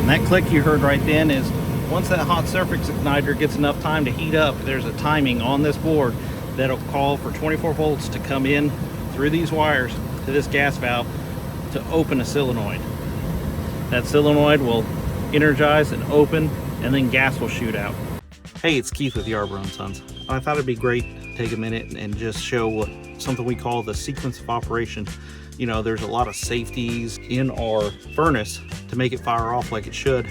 And that click you heard right then is once that hot surface igniter gets enough time to heat up, there's a timing on this board that'll call for 24 volts to come in through these wires to this gas valve to open a solenoid. That solenoid will energize and open, and then gas will shoot out. Hey, it's Keith with Yarborough & Sons. I thought it'd be great to take a minute and just show what something we call the sequence of operation. You know, there's a lot of safeties in our furnace to make it fire off like it should.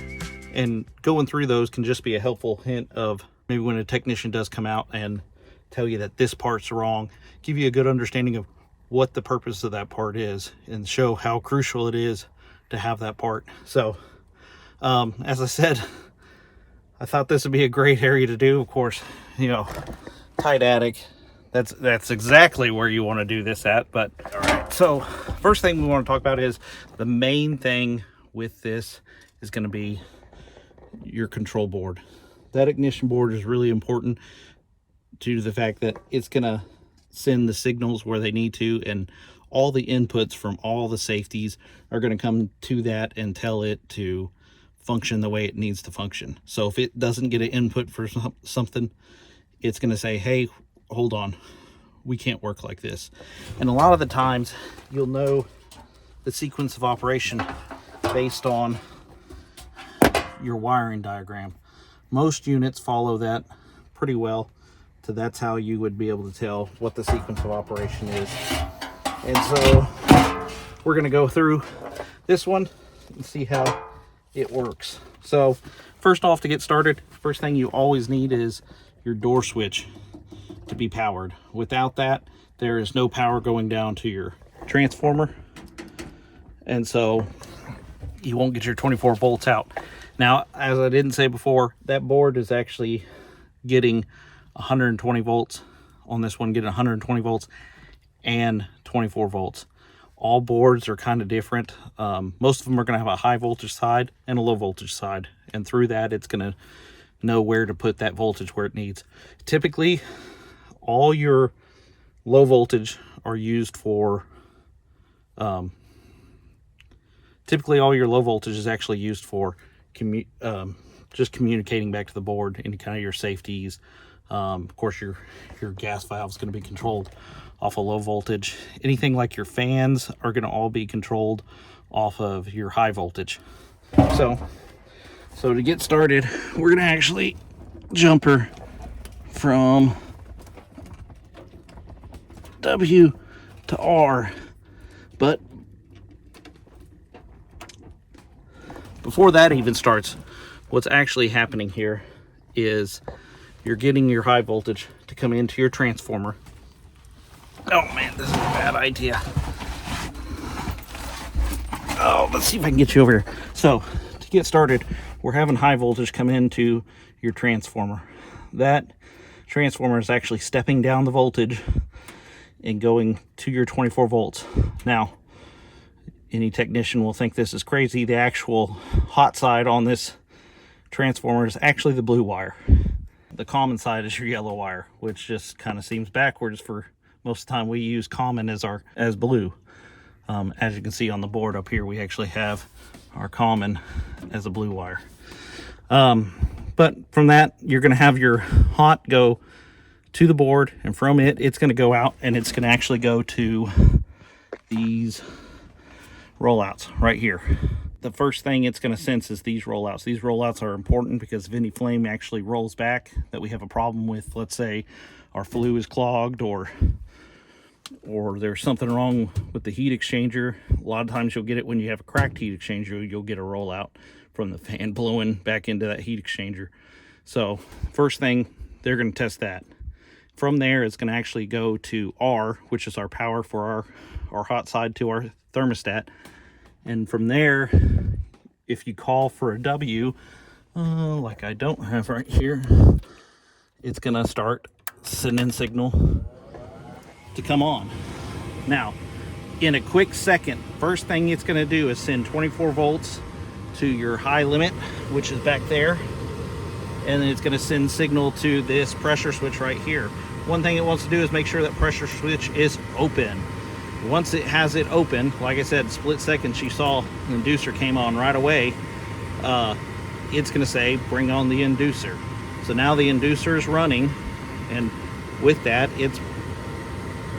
And going through those can just be a helpful hint of maybe when a technician does come out and tell you that this part's wrong, give you a good understanding of what the purpose of that part is and show how crucial it is to have that part. So, as I said, I thought this would be a great area to do. Of course, you know, tight attic, that's exactly where you want to do this at. But all right, so first thing we want to talk about is the main thing with this is going to be your control board. That ignition board is really important due to the fact that it's going to send the signals where they need to, and all the inputs from all the safeties are going to come to that and tell it to function the way it needs to function. So if it doesn't get an input for something, it's going to say, hey, hold on, we can't work like this. And a lot of the times you'll know the sequence of operation based on your wiring diagram. Most units follow that pretty well, so that's how you would be able to tell what the sequence of operation is. And so we're going to go through this one and see how it works. So first off, to get started, first thing you always need is your door switch to be powered. Without that, there is no power going down to your transformer, and so you won't get your 24 volts out. Now, as I didn't say before, that board is actually getting 120 volts on this one, getting 120 volts and 24 volts. All boards are kind of different. Most of them are going to have a high voltage side and a low voltage side, and through that it's going to know where to put that voltage where it needs. Typically all your low voltage are used for typically all your low voltage is actually used for just communicating back to the board, any kind of your safeties. Of course your gas valve is going to be controlled off of low voltage. Anything like your fans are going to all be controlled off of your high voltage. So to get started, we're going to actually jumper from W to R. But before that even starts, what's actually happening here is you're getting your high voltage to come into your transformer. Oh man, this is a bad idea. Oh, let's see if I can get you over here. So to get started, we're having high voltage come into your transformer. That transformer is actually stepping down the voltage and going to your 24 volts. Now, any technician will think this is crazy. The actual hot side on this transformer is actually the blue wire. The common side is your yellow wire, which just kind of seems backwards. For most of the time we use common as blue. As you can see on the board up here, we actually have our common as a blue wire. But from that, you're going to have your hot go to the board, and from it, it's going to go out, and it's going to actually go to these rollouts right here. The first thing it's going to sense is these rollouts. These rollouts are important because if any flame actually rolls back that we have a problem with, let's say our flue is clogged or there's something wrong with the heat exchanger. A lot of times you'll get it when you have a cracked heat exchanger. You'll get a rollout from the fan blowing back into that heat exchanger. So first thing, they're going to test that. From there, it's going to actually go to R, which is our power for our hot side to our thermostat. And from there, if you call for a W, like I don't have right here, it's going to start sending signal to come on. Now, in a quick second, first thing it's going to do is send 24 volts to your high limit, which is back there. And then it's going to send signal to this pressure switch right here. One thing it wants to do is make sure that pressure switch is open. Once it has it open, like I said, split seconds, you saw the inducer came on right away. it's going to say bring on the inducer. So now the inducer is running, and with that, it's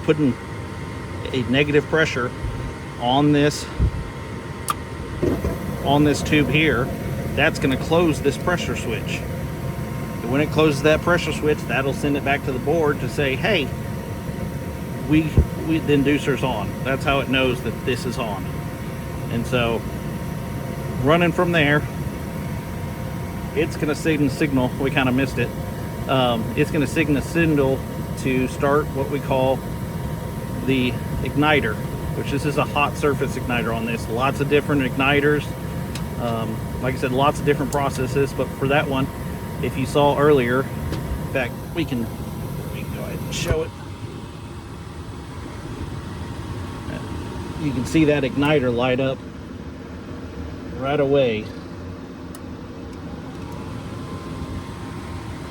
putting a negative pressure on this tube here. That's going to close this pressure switch. And when it closes that pressure switch, that'll send it back to the board to say, hey, the inducer's on. That's how it knows that this is on. And so running from there, it's going to signal. We kind of missed it. It's going to signal to start what we call the igniter, which this is a hot surface igniter on this. Lots of different igniters. Like I said, lots of different processes, but for that one, if you saw earlier, in fact, we can go ahead and show it. You can see that igniter light up right away.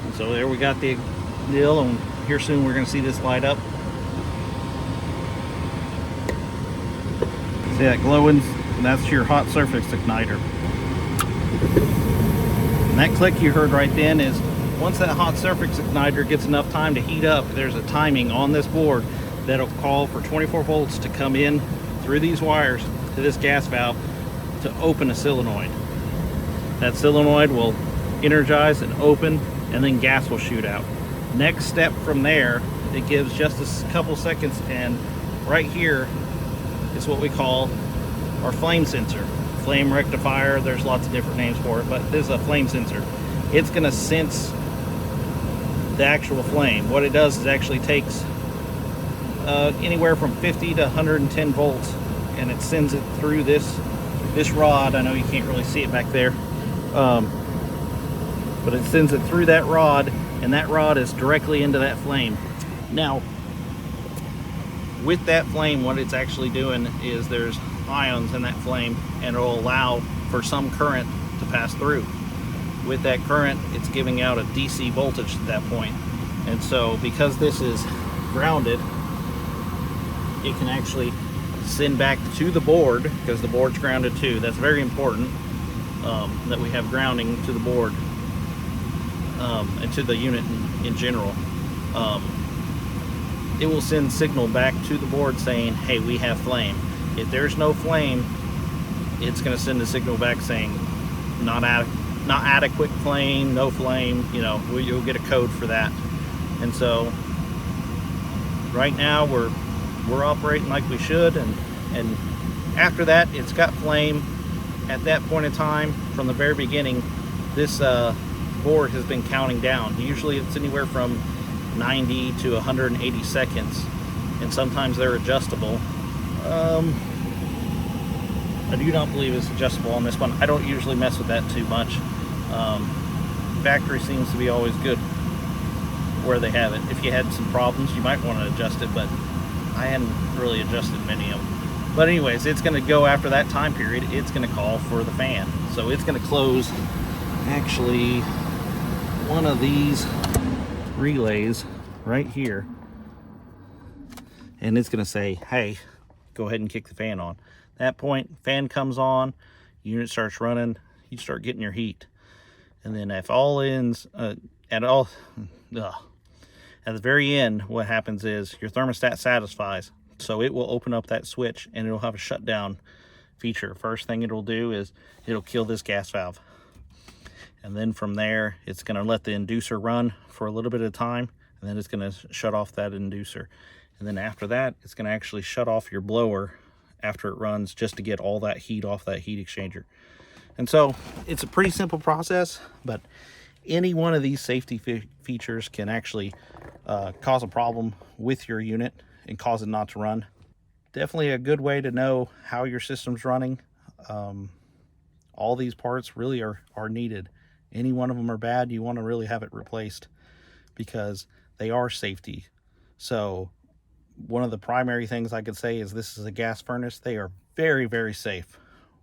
And so there we got the deal, and here soon we're going to see this light up. See that glowing? And that's your hot surface igniter. And that click you heard right then is once that hot surface igniter gets enough time to heat up, there's a timing on this board that'll call for 24 volts to come in through these wires to this gas valve to open a solenoid. That solenoid will energize and open, and then gas will shoot out. Next step from there, it gives just a couple seconds, and right here is what we call our flame sensor. Flame rectifier, there's lots of different names for it, but this is a flame sensor. It's going to sense the actual flame. What it does is actually takes anywhere from 50 to 110 volts, and it sends it through this rod. I know you can't really see it back there, but it sends it through that rod, and that rod is directly into that flame. Now, with that flame, what it's actually doing is there's ions in that flame, and it'll allow for some current to pass through. With that current, it's giving out a DC voltage at that point. And so because this is grounded, it can actually send back to the board, because the board's grounded too. That's very important, that we have grounding to the board, and to the unit in general. It will send signal back to the board saying, hey, we have flame. If there's no flame, it's going to send a signal back saying not adequate flame, no flame. You know, you'll get a code for that. And so right now we're operating like we should, and after that, it's got flame. At that point in time, from the very beginning, this board has been counting down. Usually it's anywhere from 90 to 180 seconds, and sometimes they're adjustable. I do not believe it's adjustable on this one. I don't usually mess with that too much. Factory seems to be always good where they have it. If you had some problems, you might want to adjust it, but I hadn't really adjusted many of them. But anyways, it's going to go after that time period. It's going to call for the fan. So it's going to close actually one of these relays right here, and it's going to say, hey, go ahead and kick the fan on. At that point, fan comes on, unit starts running, you start getting your heat. And then if all ends at the very end, what happens is your thermostat satisfies, so it will open up that switch and it'll have a shutdown feature. First thing it'll do is it'll kill this gas valve, and then from there it's going to let the inducer run for a little bit of time, and then it's going to shut off that inducer. And then after that, it's going to actually shut off your blower after it runs, just to get all that heat off that heat exchanger. And so it's a pretty simple process, but any one of these safety features can actually cause a problem with your unit and cause it not to run. Definitely a good way to know how your system's running. All these parts really are needed. Any one of them are bad, you want to really have it replaced, because they are safety. So one of the primary things I could say is this is a gas furnace. They are very, very safe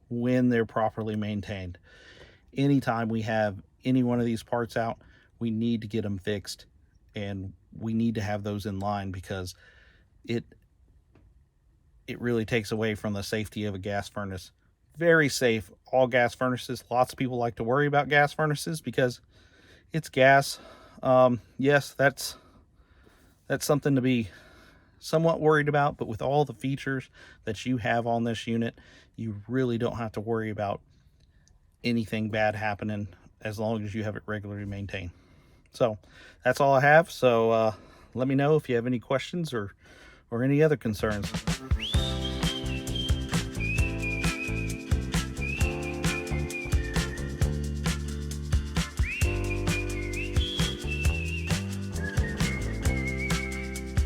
when they're properly maintained. Anytime we have any one of these parts out, we need to get them fixed, and we need to have those in line, because it really takes away from the safety of a gas furnace. Very safe all gas furnaces. Lots of people like to worry about gas furnaces because it's gas. Yes, that's something to be somewhat worried about, but with all the features that you have on this unit, you really don't have to worry about anything bad happening as long as you have it regularly maintained. So that's all I have. So let me know if you have any questions or any other concerns.